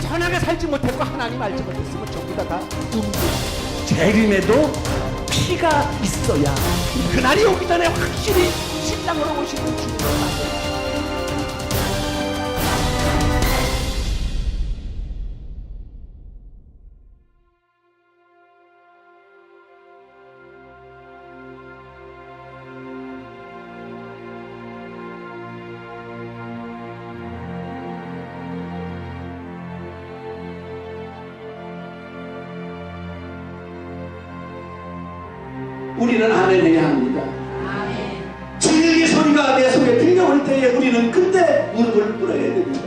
선하게 살지 못했고 하나님 알지 못했으면 전부 다 재림에도 피가 있어야 그날이 오기 전에 확실히 신랑으로 오시는 주님을 만나요. 우리는 아멘 해야 합니다. 진리의 소리가 내 속에 들려올 때에 우리는 그때 무릎을 꿇어야 됩니다.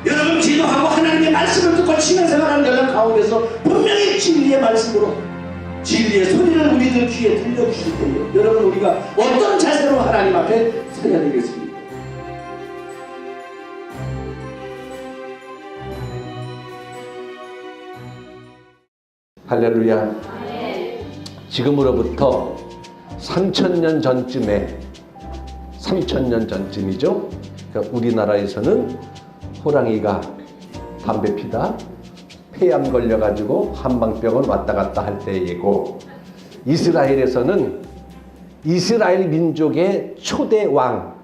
여러분 기도하고 하나님의 말씀을 듣고 신앙생활하는 여러분 가운데서 분명히 진리의 말씀으로 진리의 소리를 우리들 귀에 들려주실 때에 여러분 우리가 어떤 자세로 하나님 앞에 서야 되겠습니까? 할렐루야. 지금으로부터 3000년 전쯤에 3000년 전쯤이죠. 그러니까 우리나라에서는 호랑이가 담배 피다 폐암 걸려가지고 한방병원 왔다 갔다 할 때이고, 이스라엘에서는 이스라엘 민족의 초대왕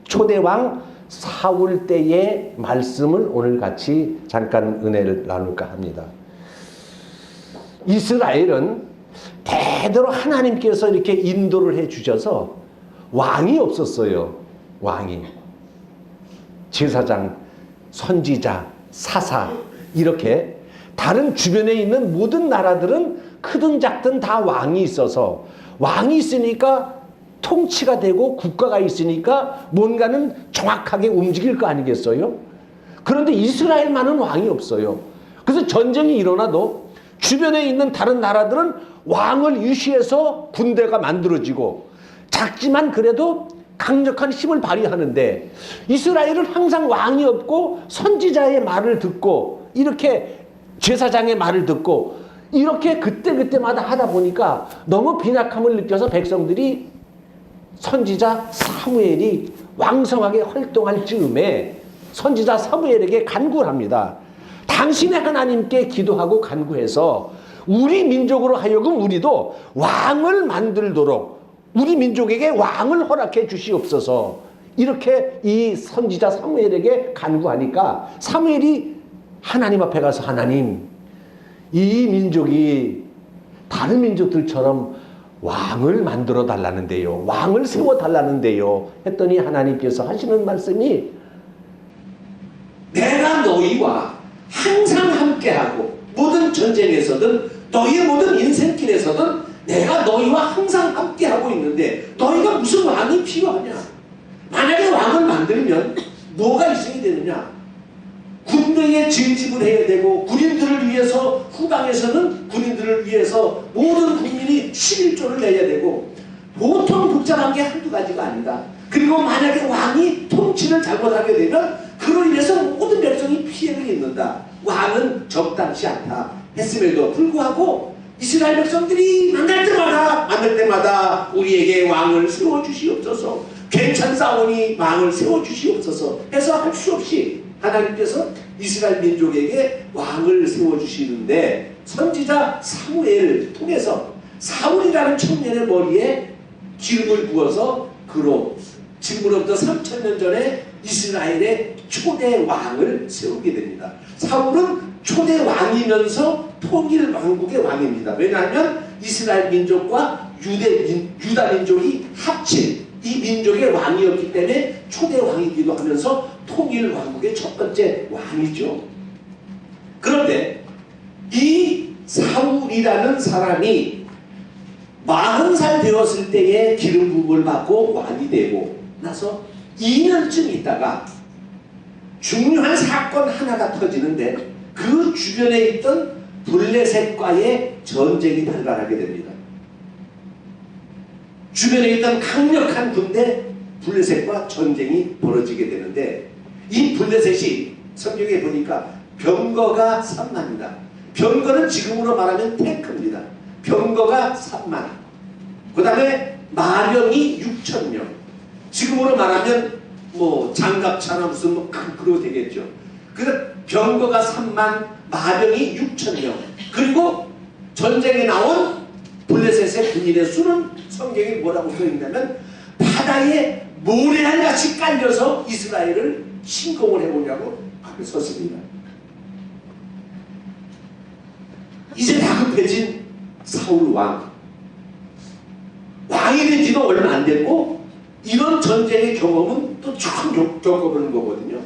초대왕 사울 때의 말씀을 오늘 같이 잠깐 은혜를 나눌까 합니다. 이스라엘은 대대로 하나님께서 이렇게 인도를 해 주셔서 왕이 없었어요. 왕이. 제사장, 선지자, 사사 이렇게 다른 주변에 있는 모든 나라들은 크든 작든 다 왕이 있어서, 왕이 있으니까 통치가 되고 국가가 있으니까 뭔가는 정확하게 움직일 거 아니겠어요? 그런데 이스라엘만은 왕이 없어요. 그래서 전쟁이 일어나도 주변에 있는 다른 나라들은 왕을 유시해서 군대가 만들어지고 작지만 그래도 강력한 힘을 발휘하는데, 이스라엘은 항상 왕이 없고 선지자의 말을 듣고 이렇게 제사장의 말을 듣고 이렇게 그때그때마다 하다 보니까 너무 빈약함을 느껴서 백성들이 선지자 사무엘이 왕성하게 활동할 즈음에 선지자 사무엘에게 간구를 합니다. 당신의 하나님께 기도하고 간구해서 우리 민족으로 하여금 우리도 왕을 만들도록 우리 민족에게 왕을 허락해 주시옵소서. 이렇게 이 선지자 사무엘에게 간구하니까 사무엘이 하나님 앞에 가서, 하나님, 이 민족이 다른 민족들처럼 왕을 만들어 달라는데요, 왕을 세워 달라는데요 했더니 하나님께서 하시는 말씀이, 내가 너희와 항상 함께하고 모든 전쟁에서든 너희의 모든 인생길에서든 내가 너희와 항상 함께하고 있는데 너희가 무슨 왕이 필요하냐? 만약에 왕을 만들면 뭐가 있어야 되느냐? 군대에 진집을 해야 되고, 군인들을 위해서 후방에서는 군인들을 위해서 모든 국민이 11조를 내야 되고, 보통 복잡한 게 한두 가지가 아니다. 그리고 만약에 왕이 통치를 잘못하게 되면 그로 인해서 모든 백성이 피해를 입는다. 왕은 적당치 않다 했음에도 불구하고 이스라엘 백성들이 만날 때마다 우리에게 왕을 세워주시옵소서, 괜찮사오니 왕을 세워주시옵소서 해서 할 수 없이 하나님께서 이스라엘 민족에게 왕을 세워주시는데, 선지자 사무엘을 통해서 사울이라는 청년의 머리에 기름을 부어서 그로 지금으로부터 3000년 전에 이스라엘의 초대 왕을 세우게 됩니다. 사울은 초대 왕이면서 통일 왕국의 왕입니다. 왜냐하면 이스라엘 민족과 유다 민족이 합친 이 민족의 왕이었기 때문에 초대 왕이기도 하면서 통일 왕국의 첫 번째 왕이죠. 그런데 이 사울이라는 사람이 40살 되었을 때에 기름 부음을 받고 왕이 되고 나서 2년쯤 있다가 중요한 사건 하나가 터지는데, 그 주변에 있던 블레셋과의 전쟁이 발발하게 됩니다. 주변에 있던 강력한 군대 블레셋과 전쟁이 벌어지게 되는데, 이 블레셋이 성경에 보니까 병거가 3만이다. 병거는 지금으로 말하면 탱크입니다. 병거가 3만. 그 다음에 마병이 6,000명. 지금으로 말하면 뭐 장갑차나 무슨 뭐 그러고 되겠죠. 그 병거가 3만, 마병이 6,000명. 그리고 전쟁에 나온 블레셋의 군인의 수는 성경에 뭐라고 써있냐면 바다에 모래알같이 깔려서 이스라엘을 침공을 해보냐고 앞에 섰습니다. 이제 다급해진 사울 왕이 된 지도 얼마 안 됐고 이런 전쟁의 경험은 또 처음 겪어보는 거거든요.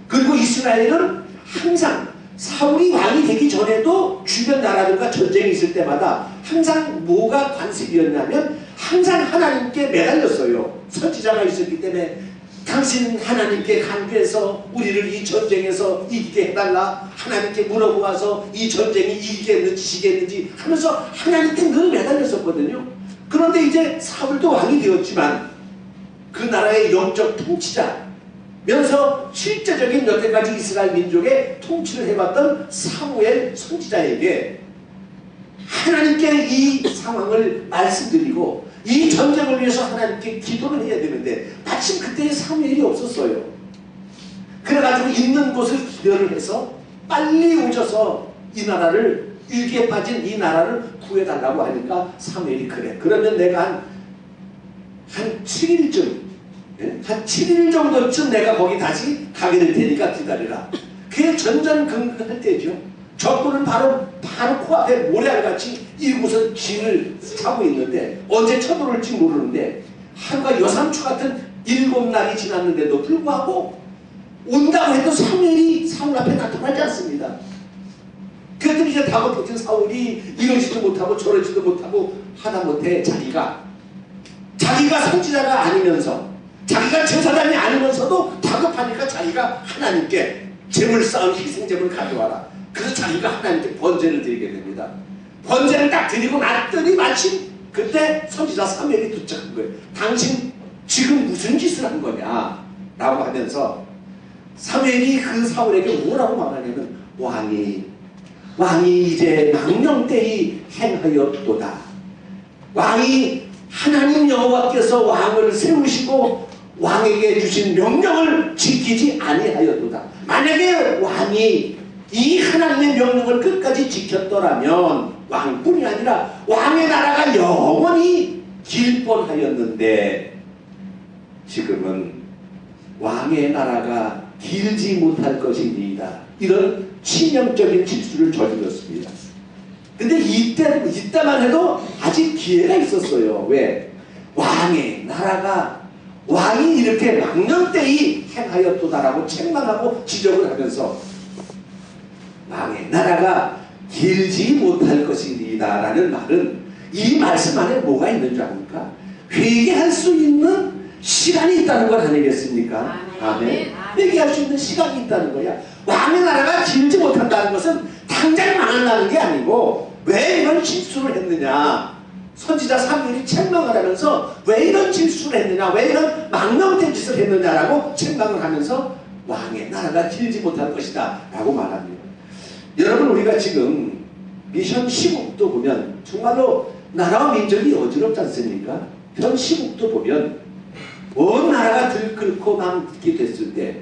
그리고 이스라엘은 항상 사울이 왕이 되기 전에도 주변 나라들과 전쟁이 있을 때마다 항상 뭐가 관습이었냐면 항상 하나님께 매달렸어요. 선지자가 있었기 때문에 당신 하나님께 간구해서 우리를 이 전쟁에서 이기게 해달라. 하나님께 물어보아서 이 전쟁이 이기겠는지 지겠는지 하면서 하나님께 늘 매달렸었거든요. 그런데 이제 사울도 왕이 되었지만 그 나라의 영적 통치자면서 실제적인 여태까지 이스라엘 민족의 통치를 해왔던 사무엘 선지자에게 하나님께 이 상황을 말씀드리고 이 전쟁을 위해서 하나님께 기도를 해야 되는데 마침 그때의 사무엘이 없었어요. 그래가지고 있는 곳을 기별을 해서 빨리 오셔서 이 나라를 위기에 빠진 이 나라를 구해달라고 하니까 사무엘이 그래. 그러면 내가 한 7일쯤 한 7일 정도쯤 내가 거기 다시 가게 될 테니까 기다리라. 그게 전전긍긍할 때죠. 적군은 바로 코앞에 모래알같이 이곳은 진을 차고 있는데 언제 쳐들어올지 모르는데 하루가 여삼추 같은 7날이 지났는데도 불구하고 온다고 해도 사무엘이 사울 앞에 나타나지 않습니다. 그랬더니 이제 다급해진 사울이 이러지도 못하고 저러지도 못하고 하다못해 자기가 선지자가 아니면서 자기가 제사장이 아니면서도 다급하니까 자기가 하나님께 제물 쌓은 희생제물 가져와라. 그래서 자기가 하나님께 번제를 드리게 됩니다. 번제를 딱 드리고 났더니 마침 그때 선지자 사무엘이 도착한 거예요. 당신 지금 무슨 짓을 한 거냐 라고 하면서 사무엘이 그 사울에게 뭐라고 말하냐면 왕이 이제 망령되이 행하였도다. 왕이 하나님 여호와께서 왕을 세우시고 왕에게 주신 명령을 지키지 아니하였도다. 만약에 왕이 이 하나님의 명령을 끝까지 지켰더라면 왕뿐이 아니라 왕의 나라가 영원히 길 뻔하였는데 지금은 왕의 나라가 길지 못할 것이니이다. 이런 치명적인 실수를 저질렀습니다. 근데 이때만 해도 아직 기회가 있었어요. 왜? 왕의 나라가 왕이 이렇게 망령되이 행하였도다라고 책망하고 지적을 하면서 왕의 나라가 길지 못할 것이니이다 라는 말은 이 말씀 안에 뭐가 있는 줄 압니까? 회개할 수 있는 시간이 있다는 것 아니겠습니까? 아멘. 회개할 수 있는 시간이 있다는 거야. 왕의 나라가 길지 못한다는 것은 당장 망한다는 게 아니고 왜 이런 실수를 했느냐. 선지자 사무엘이 책망을 하면서 왜 이런 실수를 했느냐, 왜 이런 망령된 짓을 했느냐라고 책망을 하면서 왕의 나라가 길지 못할 것이다 라고 말합니다. 여러분, 우리가 지금 미션 시국도 보면 정말로 나라와 민족이 어지럽지 않습니까? 현 시국도 보면 온 나라가 들끓고 망게 됐을 때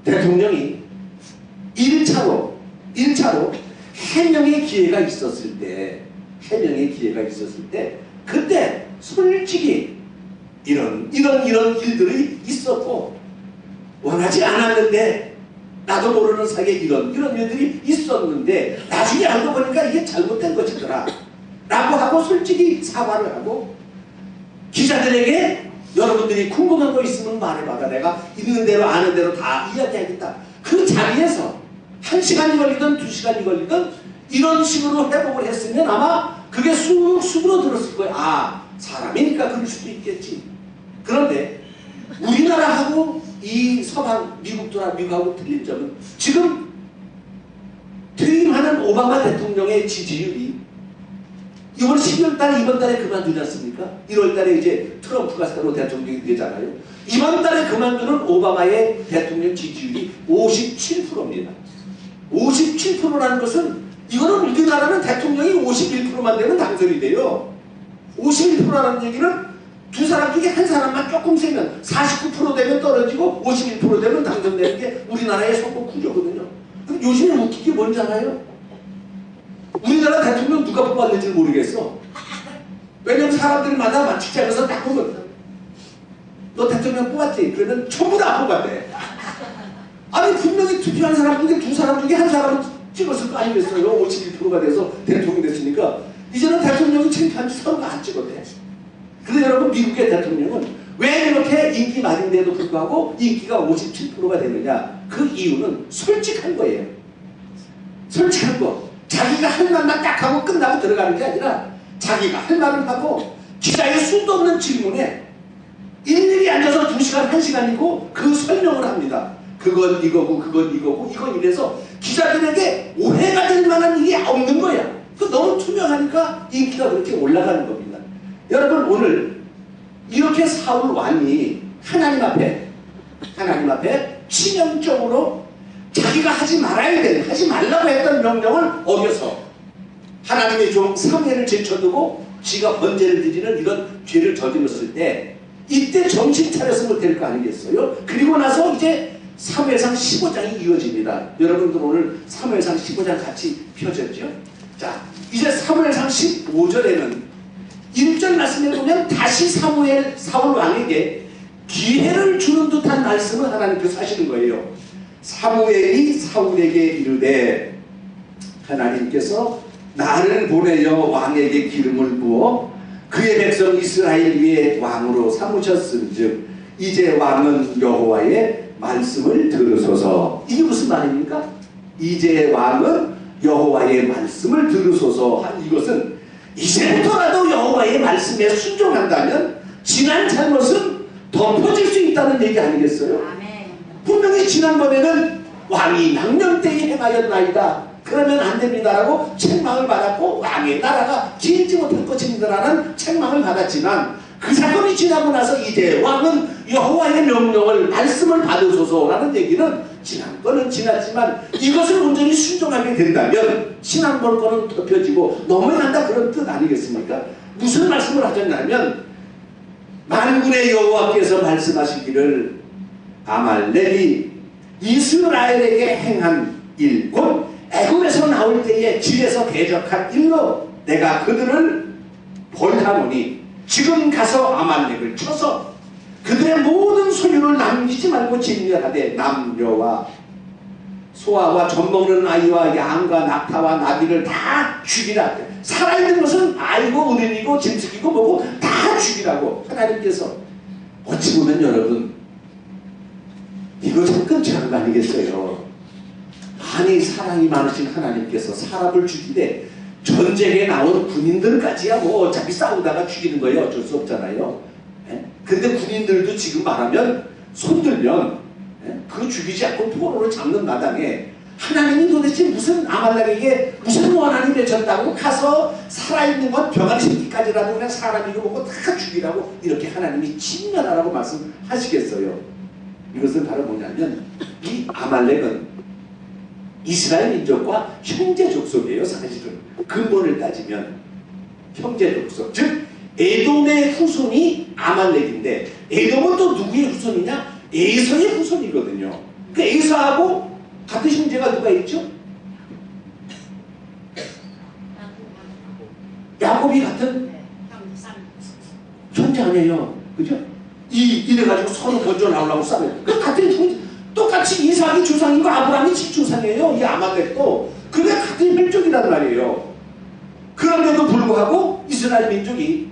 대통령이 1차로 해명의 기회가 있었을 때 그때 솔직히 이런 일들이 있었고 원하지 않았는데 나도 모르는 사이에 이런 일들이 있었는데 나중에 알고 보니까 이게 잘못된 것이더라 라고 하고 솔직히 사과를 하고 기자들에게 여러분들이 궁금한 거 있으면 말해봐라. 내가 있는 대로 아는 대로 다 이야기하겠다. 그 자리에서 1시간이 걸리든 2시간이 걸리든 이런 식으로 회복을 했으면 아마 그게 쑥 들었을 거예요. 아, 사람이니까 그럴 수도 있겠지. 그런데 우리나라하고 이 서방 미국하고 틀린 점은 지금 퇴임하는 오바마 대통령의 지지율이 이번 12월 달에 이번 달에 그만두지 않습니까? 1월 달에 이제 트럼프가 새로 대통령이 되잖아요. 이번 달에 그만두는 오바마의 대통령 지지율이 57%입니다. 57%라는 것은 이거는 우리나라는 대통령이 51%만 되면 당선이 돼요. 51%라는 얘기는 두 사람 중에 한 사람만 조금 세면 49% 되면 떨어지고 51% 되면 당선되는 게 우리나라의 선거 구조거든요. 근데 요즘에 웃긴 게 뭔지 알아요? 우리나라 대통령 누가 뽑았는지 모르겠어. 왜냐면 사람들마다 마취장에서 딱 보면 너 대통령 뽑았지? 그러면 전부 다 뽑았대. 아니 분명히 투표한 사람 중에 두 사람 중에 한 사람은 찍었을 거 아니겠어요? 51%가 돼서 대통령이 됐으니까 이제는 대통령이 창피한 지 서로가 안 찍었대. 근데 여러분 미국의 대통령은 왜 이렇게 인기 많은데도 불구하고 인기가 57%가 되느냐? 그 이유는 솔직한 거예요. 솔직한 거. 자기가 할 말만 딱 하고 끝나고 들어가는 게 아니라 자기가 할 말을 하고 기자의 수도 없는 질문에 일일이 앉아서 2시간, 1시간이고 그 설명을 합니다. 그건 이거고 그건 이거고 이건 이래서 기자들에게 오해가 될 만한 일이 없는 거야. 그 너무 투명하니까 인기가 그렇게 올라가는 겁니다. 여러분 오늘 이렇게 사울 왕이 하나님 앞에 치명적으로 자기가 하지 말아야 될, 하지 말라고 했던 명령을 어겨서 하나님의 종 사무엘을 제쳐두고 지가 번제를 드리는 이런 죄를 저질렀을 때 이때 정신 차렸으면 될 거 아니겠어요? 그리고 나서 이제 사무엘상 15장이 이어집니다. 여러분들 오늘 사무엘상 15장 같이 펴졌죠? 자, 이제 사무엘상 15절에는 1절 말씀에 보면 다시 사울 왕에게 기회를 주는 듯한 말씀을 하나님께서 하시는 거예요. 사무엘이 사울에게 이르되 하나님께서 나를 보내어 왕에게 기름을 부어 그의 백성 이스라엘 위에 왕으로 삼으셨은즉 이제 왕은 여호와의 말씀을 들으소서. 이게 무슨 말입니까? 이제 왕은 여호와의 말씀을 들으소서 한 이것은 이제부터라도 여호와의 말씀에 순종한다면 지난 잘못은 덮어질 수 있다는 얘기 아니겠어요? 아멘. 분명히 지난번에는 왕이 망령 때에 행하였나이다. 그러면 안 됩니다라고 책망을 받았고 왕의 나라가 지지 못할 것입니다라는 책망을 받았지만 그 사건이 지나고 나서 이제 왕은 여호와의 명령을 말씀을 받으소서라는 얘기는 지난 거는 지났지만 이것을 온전히 순종하게 된다면 지난번 거는 덮여지고 넘어간다 그런 뜻 아니겠습니까? 무슨 말씀을 하셨냐면 만군의 여호와께서 말씀하시기를 아말렉이 이스라엘에게 행한 일 곧 애굽에서 나올 때에 길에서 대적한 일로 내가 그들을 벌하노니 지금 가서 아말렉을 쳐서 그들의 모든 소유를 남기지 말고 진멸하되 남녀와 소아와 젖먹는 아이와 양과 낙타와 나귀를 다 죽이라. 살아있는 것은 아이고 어른이고 짐승이고 뭐고 다 죽이라고 하나님께서. 어찌 보면 여러분 이거 참 끔찍한 거 아니겠어요? 많이 사랑이 많으신 하나님께서 사람을 죽이되 전쟁에 나온 군인들까지야 뭐 어차피 싸우다가 죽이는 거예요. 어쩔 수 없잖아요. 근데 군인들도 지금 말하면 손들면 그 죽이지 않고 포로를 잡는 마당에 하나님이 도대체 무슨 아말렉에게 무슨 원한이 맺혔다고 가서 살아있는 것 병아리 새끼까지라도 그냥 사람이고 뭐고 다 죽이라고 이렇게 하나님이 진멸하라고 말씀하시겠어요? 이것은 바로 뭐냐면 이 아말렉은 이스라엘 민족과 형제 족속이에요. 사실은 근본을 따지면 형제 족속, 즉 에돔의 후손이 아말렉인데 에돔은 또 누구의 후손이냐? 에서의 후손이거든요. 그 에서하고 같은 형제가 누가 있죠? 야곱이 같은 형제 아니에요. 그죠? 이래가지고 서로 먼저 나오려고 싸워요. 그 같은 형제, 똑같이 이삭이 조상이고 아브라함이 조상이에요. 이 아말렉도 그게 같은 혈족이란 말이에요. 그런데도 불구하고 이스라엘 민족이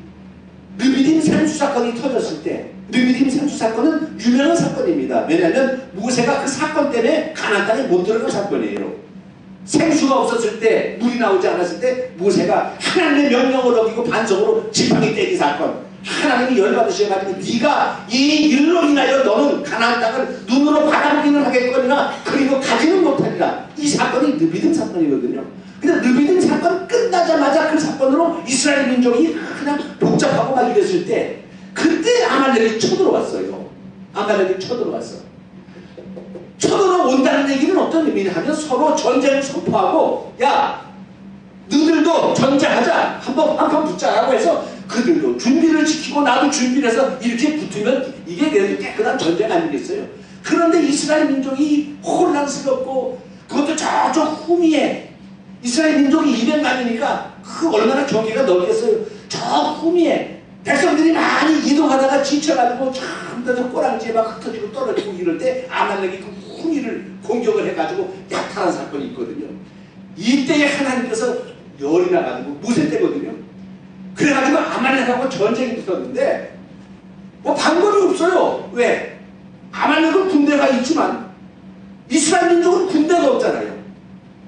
르비딤 산수 사건이 터졌을 때 르비딤 산수 사건은 유명한 사건입니다. 왜냐하면 모세가 그 사건 때문에 가나안 땅에 못 들어간 사건이에요. 생수가 없었을 때 물이 나오지 않았을 때 모세가 하나님의 명령을 어기고 반성으로 지팡이 때린 사건. 하나님이 열받으셔가지고 네가 이 일로 인하여 너는 가나안 땅을 눈으로 바라보기는 하겠거니와 그리고 가지는 못하리라. 이 사건이 르비딤 사건이거든요. 근데 르비딤 사건 끝나자마자 그 사건으로 이스라엘 민족이 그냥 복잡하고 막 이랬을 때 그때 아말렉이 쳐들어왔어요. 아말렉이 쳐들어왔어. 쳐들어온다는 얘기는 어떤 의미냐 하면 서로 전쟁을 선포하고 야 너희들도 전쟁하자 한번 붙자라고 해서 그들도 준비를 지키고 나도 준비를 해서 이렇게 붙으면 이게 그래도 깨끗한 전쟁 아니겠어요? 그런데 이스라엘 민족이 혼란스럽고 그것도 저쪽 후미에 이스라엘 민족이 200만이니까 그 얼마나 경계가 넓겠어요. 저 후미에 백성들이 많이 이동하다가 지쳐가지고 참다서 꼬랑지에 막 흩어지고 떨어지고 이럴 때 아말렉이 그 후미를 공격을 해가지고 약탈한 사건이 있거든요. 이때에 하나님께서 열이 나가지고 무쇠 때거든요. 그래가지고 아말렉하고 전쟁이 붙었는데 뭐 방법이 없어요. 왜? 아말렉은 군대가 있지만 이스라엘 민족은 군대가 없잖아요.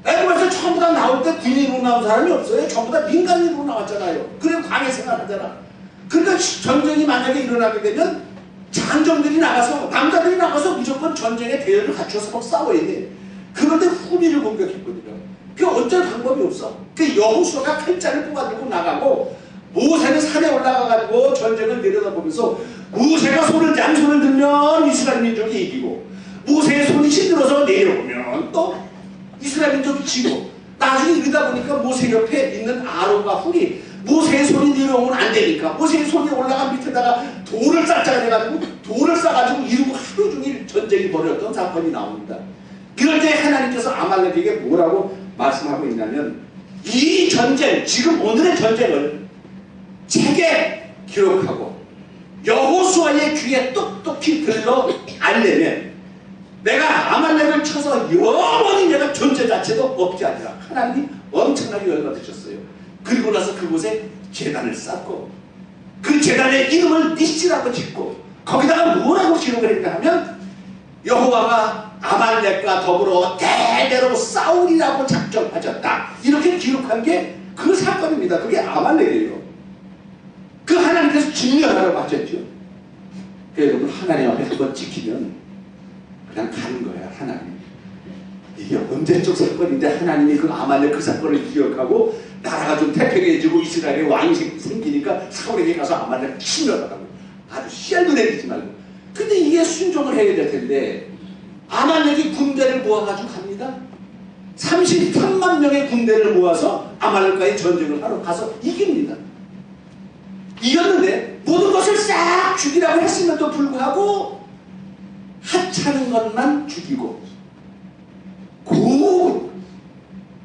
애굽에서 전부 다 나올 때 군인으로 나온 사람이 없어요. 전부 다 민간인으로 나왔잖아요. 그래 광해 생활하잖아. 그러니까 전쟁이 만약에 일어나게 되면 장정들이 나가서 남자들이 나가서 무조건 전쟁의 대열을 갖춰서 막 싸워야 돼. 그런데 후미를 공격했거든요. 그 어쩔 방법이 없어. 그 여호수아가 칼자를 뽑아들고 나가고 모세는 산에 올라가가지고 전쟁을 내려다보면서 모세가 양손을 들면 이스라엘 민족이 이기고 모세의 손이 힘들어서 내려오면 또 이스라엘 민족이 지고 나중에 이러다 보니까 모세 옆에 있는 아론과 훌이 모세의 손이 내려오면 안 되니까 모세의 손이 올라간 밑에다가 돌을 쌓자가 돼가지고 돌을 쌓아가지고 이러고 하루 종일 전쟁이 벌어졌던 사건이 나옵니다. 이럴 때 하나님께서 아말렉에게 뭐라고 말씀하고 있냐면 이 전쟁, 지금 오늘의 전쟁을 책에 기록하고 여호수아의 귀에 똑똑히 들러 알려면 내가 아말렉을 쳐서 영원히 내가 존재 자체도 없지 않으라. 하나님이 엄청나게 열받으셨어요. 그리고 나서 그곳에 제단을 쌓고 그 제단에 이름을 니시라고 짓고 거기다가 뭐라고 기록을 했냐 하면 여호와가 아말렉과 더불어 대대로 싸우리라고 작정하셨다. 이렇게 기록한 게 그 사건입니다. 그게 아말렉이에요. 그 하나님께서 증명하라고 하셨죠. 여러분 하나님 앞에 한번 찍히면 그냥 가는 거야. 하나님 이게 언제적 사건인데 하나님이 그 아말렉 그 사건을 기억하고 나라가 좀 태평해지고 이스라엘의 왕이 생기니까 사울에게 가서 아말렉 치려다가고 아주 씨알도 내리지 말고. 근데 이게 순종을 해야 될 텐데 아말렉이 군대를 모아가지고 갑니다. 33만 명의 군대를 모아서 아말렉과의 전쟁을 하러 가서 이깁니다. 이겼는데 모든 것을 싹 죽이라고 했음에도 불구하고 하찮은 것만 죽이고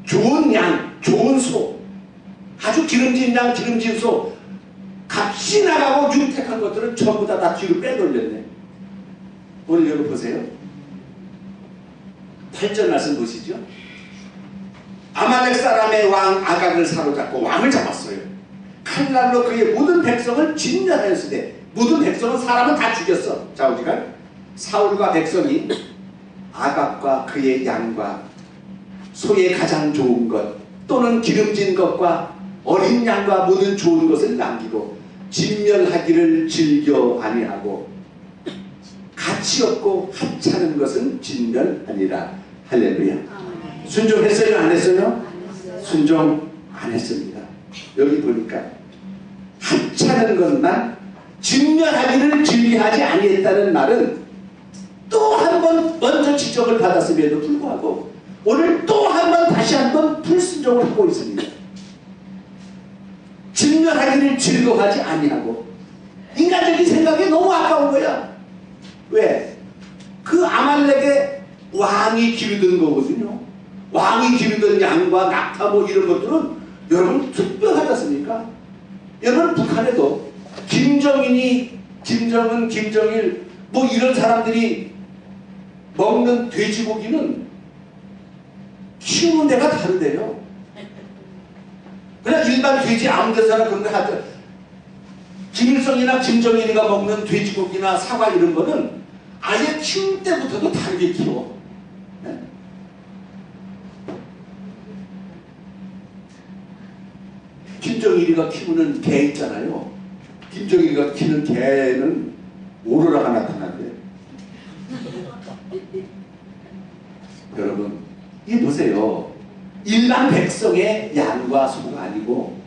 좋은 양, 좋은 소, 아주 기름진 양, 기름진 소, 값이 나가고 윤택한 것들은 전부 다 뒤로 빼돌렸네. 오늘 여기 보세요. 8절 말씀 보시죠. 아말렉 사람의 왕 아각을 사로잡고 왕을 잡았어요. 칼날로 그의 모든 백성을 진멸하였으되 모든 백성은 사람은 다 죽였어. 좌우지가 사울과 백성이 아각과 그의 양과 소의 가장 좋은 것 또는 기름진 것과 어린 양과 모든 좋은 것을 남기고 진멸하기를 즐겨 아니하고 가치 없고 하찮은 것은 진멸하니라. 할렐루야. 순종했어요? 안 했어요? 순종 안 했습니다. 여기 보니까 하찮은 것만 진멸하기를 즐겨하지 아니했다는 말은 또 한 번 먼저 지적을 받았음에도 불구하고 오늘 또 한 번 다시 한 번 불순종을 하고 있습니다. 진멸하기를 즐거워하지 아니하고 인간적인 생각이 너무 아까운 거야. 왜? 그 아말렉의 왕이 기르던 거거든요. 왕이 기르던 양과 낙타 뭐 이런 것들은 여러분 특별하지 않습니까? 여러분 북한에도 김정은이 김정은, 김정일 뭐 이런 사람들이 먹는 돼지고기는 키우는 데가 다르대요. 그냥 일반 돼지 아무 데서나 그런 거 하죠. 김일성이나 김정일이가 먹는 돼지고기나 사과 이런 거는 아예 키울 때부터도 다르게 키워. 네? 김정일이가 키우는 개 있잖아요. 김정일이가 키우는 개는 오로라가 나타난대. 여러분 이 보세요. 일반 백성의 양과 소가 아니고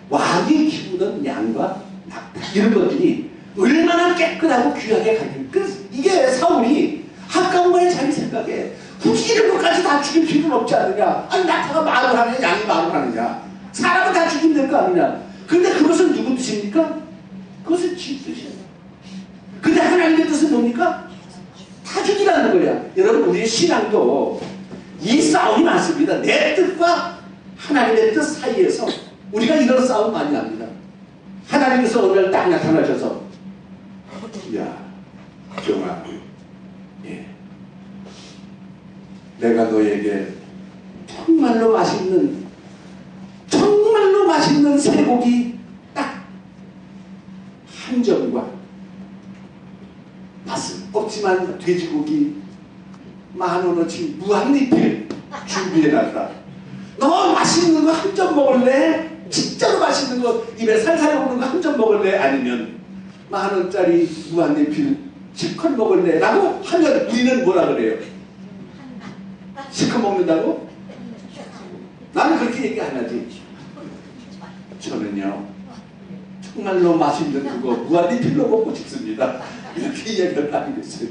왕이 키우는 양과 낙타 이런 것들이 얼마나 깨끗하고 귀하게 가는. 그래서 이게 사울이 아까운 거에 자기 생각에 굳이 이런 것까지 다 죽일 필요는 없지 않느냐. 아니 낙타가 말을 하느냐 양이 말을 하느냐. 사람은 다 죽이면 될 거 아니냐. 근데 그것은 누구 뜻입니까? 그것은 지 뜻이에요. 근데 하나님의 뜻은 뭡니까? 다 죽이라는 거야. 여러분, 우리의 신앙도 이 싸움이 많습니다. 내 뜻과 하나님의 뜻 사이에서 우리가 이런 싸움 많이 합니다. 하나님께서 오늘 딱 나타나셔서, 야, 정아, 예, 내가 너에게 정말로 맛있는 쇠고기 딱 한 점과 맛은 없지만 돼지고기 10,000원어치 무한리필 준비해놨다. 너 맛있는 거 한 점 먹을래? 진짜로 맛있는 거 입에 살살 오는 거 한 점 먹을래? 아니면 10,000원짜리 무한리필 실컷 먹을래? 라고 하면 우리는 뭐라 그래요? 실컷 먹는다고? 나는 그렇게 얘기 안 하지. 저는요, 정말로 맛있는 그거 무한리필로 먹고 싶습니다. 이렇게 이야기를 하겠어요.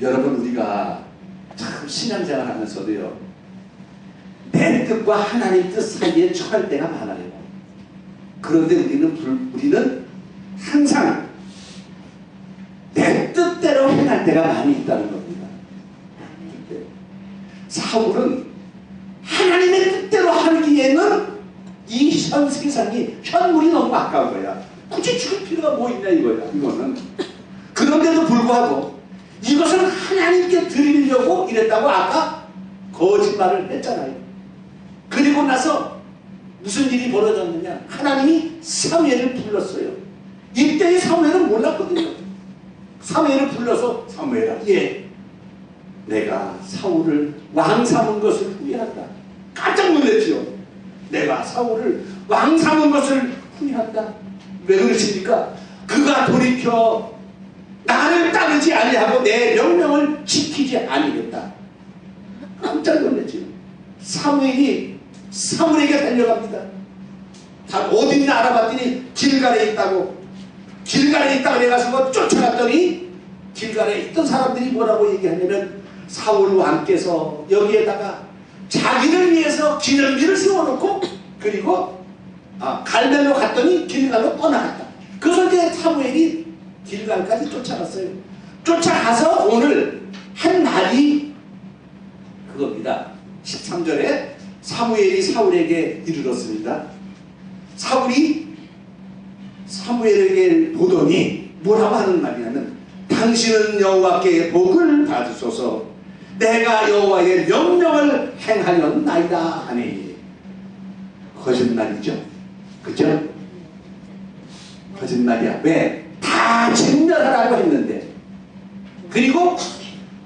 여러분, 우리가 참 신앙생활 하면서도요, 내 뜻과 하나님 뜻 사이에 처할 때가 많아요. 그런데 우리는 항상 내 뜻대로 행할 때가 많이 있다는 겁니다. 사울은 하나님의 뜻대로 하기에는 이 현 세상이, 현물이 너무 아까운 거야. 굳이 죽을 필요가 뭐 있냐 이거야, 이거는. 그런데도 불구하고 이것을 하나님께 드리려고 이랬다고 아까 거짓말을 했잖아요. 그리고 나서 무슨 일이 벌어졌느냐? 하나님이 사무엘을 불렀어요. 이때의 사무엘은 몰랐거든요. 사무엘을 불러서, 사무엘아, 예, 내가 사울을 왕 삼은 것을 후회한다. 깜짝 놀랐지요. 내가 사울을 왕 삼은 것을 후회한다. 왜 그러십니까? 그가 돌이켜 나를 따르지 아니하고 내 명령을 지키지 아니겠다. 깜짝 놀랐지요. 사무엘에게 달려갑니다. 다 어딘지 알아봤더니 길갈에 있다고. 길갈에 있다고 내가서 쫓아갔더니 길갈에 있던 사람들이 뭐라고 얘기하냐면, 사울 왕께서 여기에다가 자기를 위해서 기념비를 세워놓고, 그리고 갈멜로 갔더니 길갈로 떠나갔다. 그래서 이제 사무엘이 길갈까지 쫓아갔어요. 쫓아가서 오늘 한 날이 그겁니다. 13절에 사무엘이 사울에게 이르렀습니다. 사울이 사무엘에게 보더니 뭐라고 하는 말이냐면, 당신은 여호와께 복을 받으소서. 내가 여호와의 명령을 행하였나이다 하니. 거짓말이죠. 그죠? 거짓말이야. 왜? 다 진멸하라고 했는데, 그리고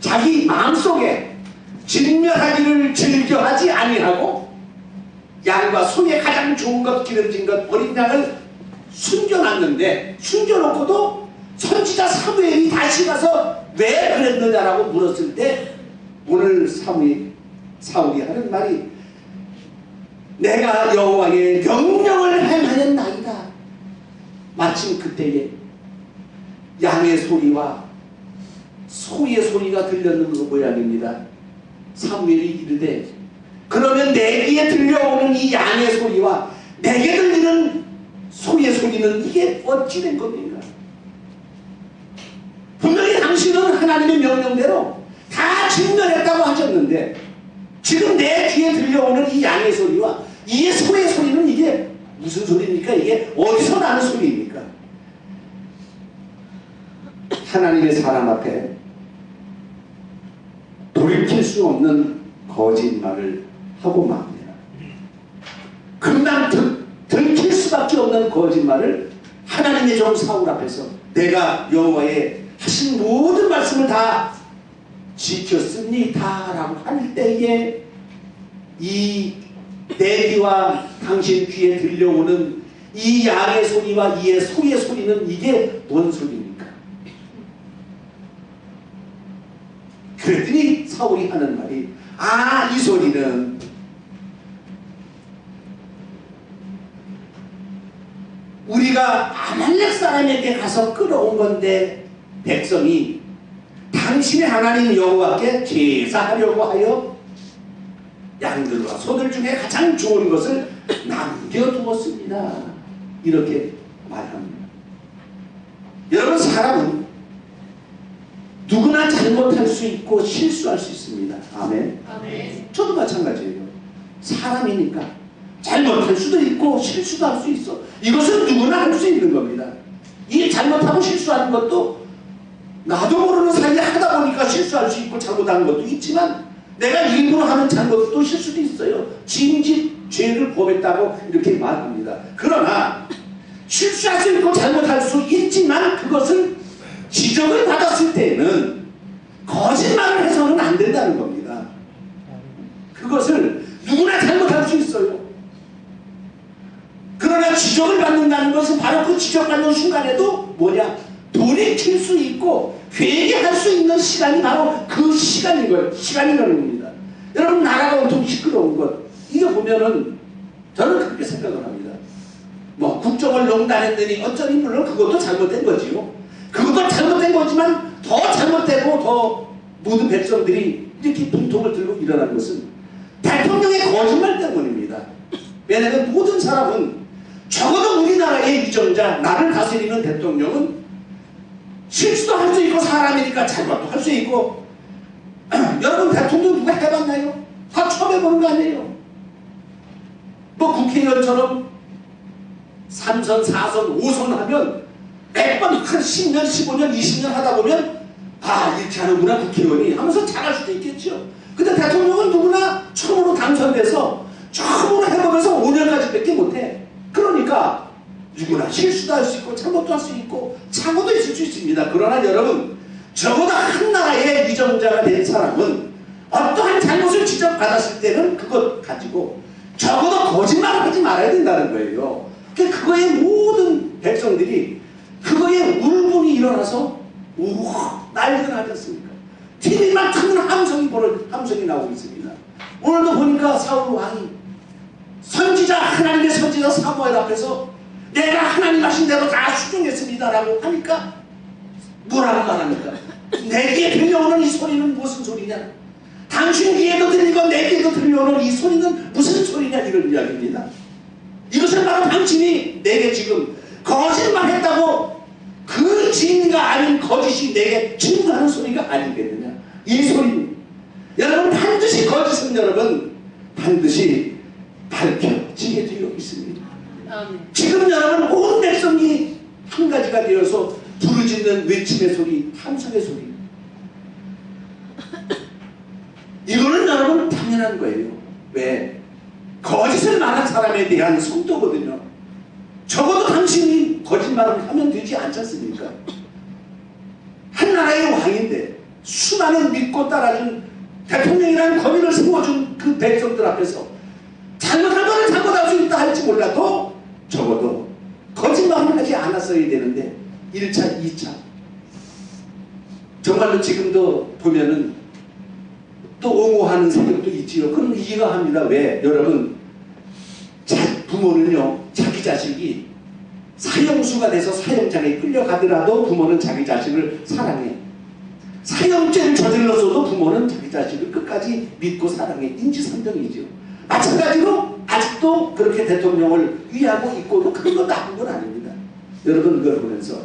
자기 마음속에 진멸하기를 즐겨하지 아니하고 양과 소의 가장 좋은 것, 기름진 것, 어린 양을 숨겨놨는데, 숨겨놓고도 선지자 사무엘이 다시 가서 왜 그랬느냐라고 물었을 때, 오늘 사울이 하는 말이, 내가 여호와의 명령을 행하였나이다. 마침 그때에 양의 소리와 소의 소리가 들렸는 그 모양입니다. 사무엘이 이르되, 그러면 내게 들려오는 이 양의 소리와 내게 들리는 소의 소리는 이게 어찌 된 겁니까? 분명히 당신은 하나님의 명령대로 다 진멸했다고 하셨는데, 지금 내 귀에 들려오는 이 양의 소리와 이 소의 소리는 이게 무슨 소리입니까? 이게 어디서 나는 소리입니까? 하나님의 사람 앞에 돌이킬 수 없는 거짓말을 하고 맙니다. 금방 들킬 수밖에 없는 거짓말을 하나님의 종 사울 앞에서 내가 여호와의 하신 모든 말씀을 다 지켰습니다 라고 할 때에, 이 내 귀와 당신 귀에 들려오는 이 양의 소리와 이 소의 소리는 이게 뭔 소리입니까? 그랬더니 사울이 하는 말이, 이 소리는 우리가 아말렉 사람에게 가서 끌어온 건데, 백성이 당신의 하나님 여호와께 제사하려고 하여 양들과 소들 중에 가장 좋은 것을 남 남겨두었습니다. 이렇게 말합니다. 여러분, 사람은 누구나 잘못할 수 있고 실수할 수 있습니다. 아멘. 아멘. 저도 마찬가지예요. 사람이니까 잘못할 수도 있고 실수도 할 수 있어. 이것은 누구나 할 수 있는 겁니다. 이 잘못하고 실수하는 것도 나도 모르는 사이에 하다 보니까 실수할 수 있고 잘못하는 것도 있지만 내가 일부러 하는 잘못도 실수도 있어요. 짐짓 죄를 범했다고 이렇게 말합니다. 그러나 실수할 수 있고 잘못할 수 있지만 그것을 지적을 받았을 때는 거짓말을 해서는 안 된다는 겁니다. 그것을 누구나 잘못할 수 있어요. 그러나 지적을 받는다는 것은 바로 그 지적받는 순간에도 뭐냐? 돌이킬 수 있고 회개할 수 있는 시간이 바로 그 시간인 거예요. 시간이라는 겁니다. 여러분, 나라가 엄청 시끄러운 것 이거 보면은 저는 그렇게 생각을 합니다. 뭐 국정을 농단했더니 어쩌니 물론 그것도 잘못된 거지요. 그것도 잘못된 거지만 더 잘못되고 더 모든 백성들이 이렇게 분통을 들고 일어난 것은 대통령의 거짓말 때문입니다. 왜냐하면 모든 사람은 적어도 우리나라의 위정자, 나를 다스리는 대통령은 실수도 할 수 있고 사람이니까 잘못도 할 수 있고 여러분, 대통령 누가 해봤나요? 다 처음 해보는 거 아니에요? 뭐 국회의원처럼 3선, 4선, 5선 하면 매번 한 10년, 15년, 20년 하다 보면 아, 이렇게 하는구나 국회의원이 하면서 잘할 수도 있겠죠. 근데 대통령은 누구나 처음으로 당선돼서 처음으로 해보면서 5년까지 밖에 못해. 그러니까 누구나 실수도 할 수 있고 잘못도 할 수 있고 착오도 있을 수 있습니다. 그러나 여러분, 적어도 한 나라의 위정자가 된 사람은 어떠한 잘못을 지적받았을 때는 그것 가지고 적어도 거짓말을 하지 말아야 된다는 거예요. 그거에 모든 백성들이 그거에 울분이 일어나서 난리가 나지 않습니까? TV만 큰 함성이 나오고 있습니다. 오늘도 보니까 사울 왕이 선지자, 하나님의 선지자 사무엘 앞에서 내가 하나님 하신 대로 다 순종했습니다라고 하니까 뭐라고 말합니까? 내게 들려오는 이 소리는 무슨 소리냐? 당신 귀에도 들리고 내 귀에도 들려오는 이 소리는 무슨 소리냐? 이런 이야기입니다. 이것은 바로 당신이 내게 지금 거짓말했다고 그 진리가 아닌 거짓이 내게 증거하는 소리가 아니겠느냐? 이 소리는 여러분, 반드시 거짓은 여러분 반드시 밝혀지게 되어 있습니다. 지금 여러분, 온 백성이 한 가지가 되어서 부르짖는 외침의 소리, 함성의 소리, 이거는 여러분 당연한 거예요. 왜? 거짓을 말한 사람에 대한 속도거든요. 적어도 당신이 거짓말을 하면 되지 않지 않습니까? 한 나라의 왕인데 수많은 믿고 따라준 대통령이라는 권위를 세워준 그 백성들 앞에서 잘못한 거는 잘못할 수 있다 할지 몰라도 적어도 거짓말을 하지 않았어야 되는데 1차, 2차 정말로 지금도 보면은 또 옹호하는 세력도 있지요. 그럼 이해가 합니다. 왜? 여러분, 부모는요, 자기 자식이 사형수가 돼서 사형장에 끌려가더라도 부모는 자기 자식을 사랑해. 사형죄를 저질렀어도 부모는 자기 자식을 끝까지 믿고 사랑해. 인지상정이죠. 마찬가지로 아직도 그렇게 대통령을 위하고 있고도 그건 나쁜 건 아닙니다. 여러분, 그걸 보면서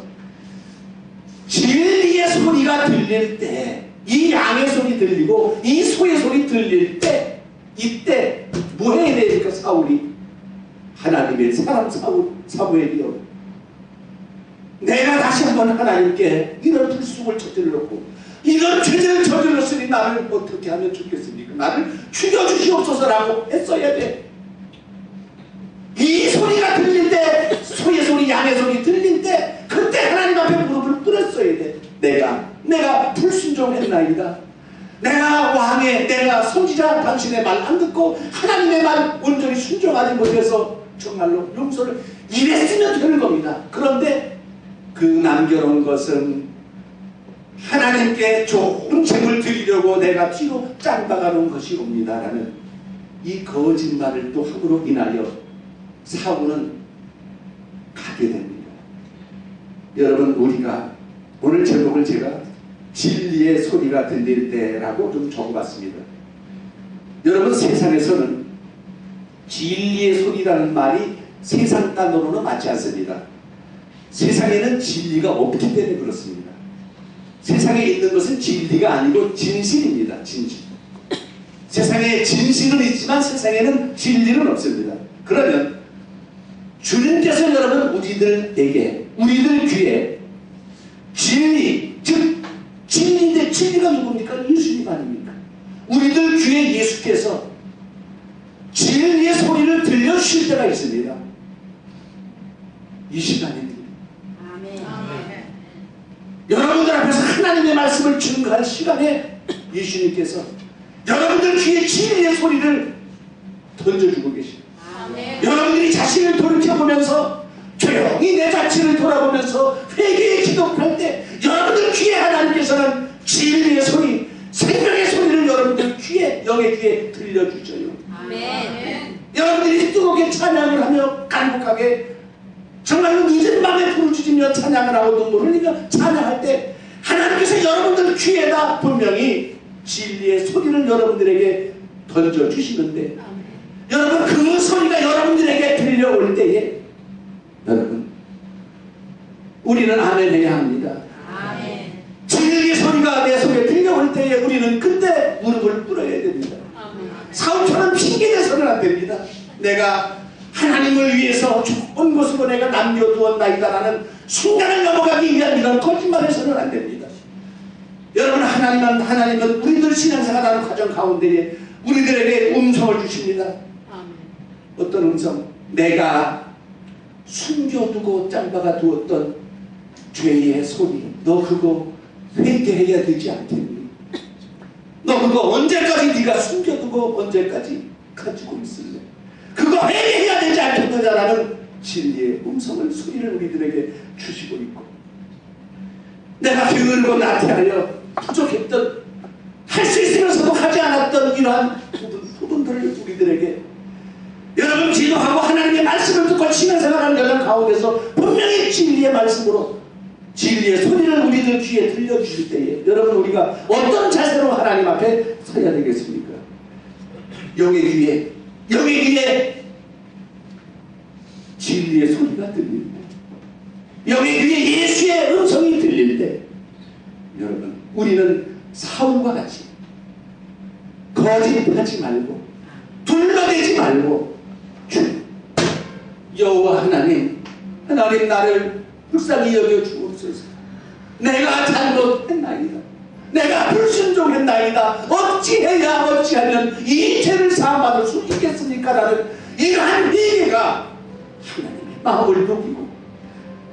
진리의 소리가 들릴 때, 이 양의 소리 들리고 이 소의 소리 들릴 때, 이때 뭐 해야 되니까 사울이 하나님의 사람 사무엘이요, 내가 다시 한번 하나님께 이런 불쑥을 저질렀고 이런 죄를 저질렀으니 나를 어떻게 하면 좋겠습니까? 나를 죽여주시옵소서라고 했어야 돼. 이 소리가 들릴 때, 소의 소리, 양의 소리 들릴 때 그때 하나님 앞에 무릎을 꿇었어야 돼. 내가 불순종했나이다. 내가 왕의, 내가 선지자 당신의 말 안 듣고 하나님의 말 온전히 순종하지 못해서 정말로 용서를 이랬으면 되는 겁니다. 그런데 그 남겨놓은 것은 하나님께 좋은 재물 드리려고 내가 뒤로 짱박아 놓은 것이 옵니다라는 이 거짓말을 또 함으로 인하여 사울은 가게 됩니다. 여러분, 우리가 오늘 제목을 제가 진리의 소리가 들릴 때라고 좀 적어봤습니다. 여러분, 세상에서는 진리의 소리라는 말이 세상 단어로는 맞지 않습니다. 세상에는 진리가 없기 때문에 그렇습니다. 세상에 있는 것은 진리가 아니고 진실입니다. 진실. 세상에 진실은 있지만 세상에는 진리는 없습니다. 그러면 주님께서 여러분 우리들에게, 우리들 귀에 진리, 즉 진리인데 진리가 누굽니까? 예수님 아닙니까? 우리들 귀에 예수께서 진리의 소리를 들려주실 때가 있습니다. 이 시간입니다. 여러분들 앞에서 하나님의 말씀을 증거할 시간에 예수님께서 여러분들 귀에 진리의 소리를 던져주고 계십니다. 여러분들이 자신을 돌이켜보면서 조용히 내 자신을 돌아보면서 회개의 기도할 때 여러분들 귀에 하나님께서는 진리의 소리, 생명의 소리를 여러분들 귀에, 영의 귀에 들려주셔요. 여러분들이 뜨겁게 찬양을 하며 간곡하게 정말로 늦은 밤에 부르짖으며 찬양을 하고 눈물을 흘리며 찬양할 때 하나님께서 여러분들 귀에다 분명히 진리의 소리를 여러분들에게 던져주시는데 여러분 그 소리가 여러분들에게 들려올 때에 여러분 우리는 아멘 해야 합니다. 진리의 소리가 내 속에 들려올 때에 우리는 그때 무릎을 꿇어야 됩니다. 사울처럼 핑계대서는 안 됩니다. 내가 하나님을 위해서 좋은 곳으로 내가 남겨두었나이다라는 순간을 넘어가기 위한 이런 거짓말에서는 안 됩니다. 여러분 하나님은 우리들 신앙생활하는 과정 가운데에 우리들에게 음성을 주십니다. 어떤 음성? 내가 숨겨두고 짱박아 두었던 죄의 소리, 너 그거 회개해야 되지 않겠니? 너 그거 언제까지 네가 숨겨두고 언제까지 가지고 있을래? 그거 회개해야 되지 않겠느냐라는 진리의 음성을, 소리를 우리들에게 주시고 있고, 내가 게으르고 나태하여 부족했던, 할 수 있으면서도 하지 않았던 이러한 부분들을 우리들에게 여러분 기도하고 하나님의 말씀을 듣고 신앙생활하는 여정 가운데서 분명히 진리의 말씀으로 진리의 소리를 우리들 귀에 들려주실 때에 여러분 우리가 어떤 자세로 하나님 앞에 서야 되겠습니까? 영의 귀에 진리의 소리가 들릴 때, 영의 귀에 예수의 음성이 들릴 때 여러분 우리는 사울과 같이 거짓하지 말고 둘러대지 말고 여호와 하나님 나를 불쌍히 여겨 주옵소서. 내가 잘못했나이다. 내가 불순종했나이다. 어찌하면 이 죄를 사함받을 수 있겠습니까? 라는 이러한 회개가 하나님의 마음을 녹이고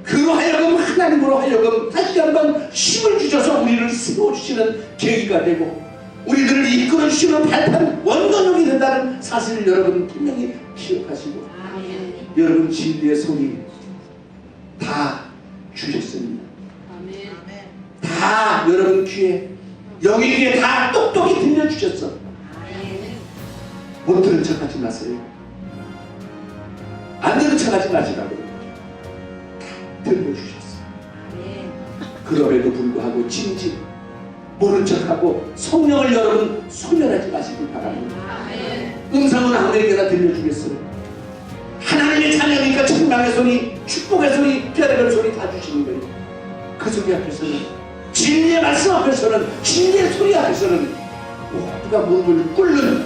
그로 하나님으로 하여금 다시 한번 힘을 주셔서 우리를 세워주시는 계기가 되고 우리들을 이끌어주시는 발판 원동력이 된다는 사실을 여러분 분명히 기억하시고 여러분 진리의 소리 다 주셨습니다. 다 여러분 귀에 영의 귀에 다 똑똑히 들려주셨어. 못 들은 척하지 마세요. 안 들은 척하지 마시라고 다 들려주셨어. 그럼에도 불구하고 진지 모른 척하고 성령을 여러분 소멸하지 마시길 바랍니다. 음성은 아무에게나 들려주겠어요. 하나님의 자녀니까 천방의 소리, 축복의 소리, 별의별 소리 다 주시는 거예요. 그 소리 앞에서는, 진리의 말씀 앞에서는, 진리의 소리 앞에서는 모두가 무릎을 꿇는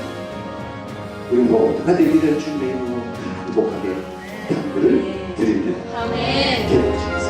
우리 모두가 되기를 주님의 이름으로 행복하게 담그를 드립니다. 아멘. 기도하시겠습니다.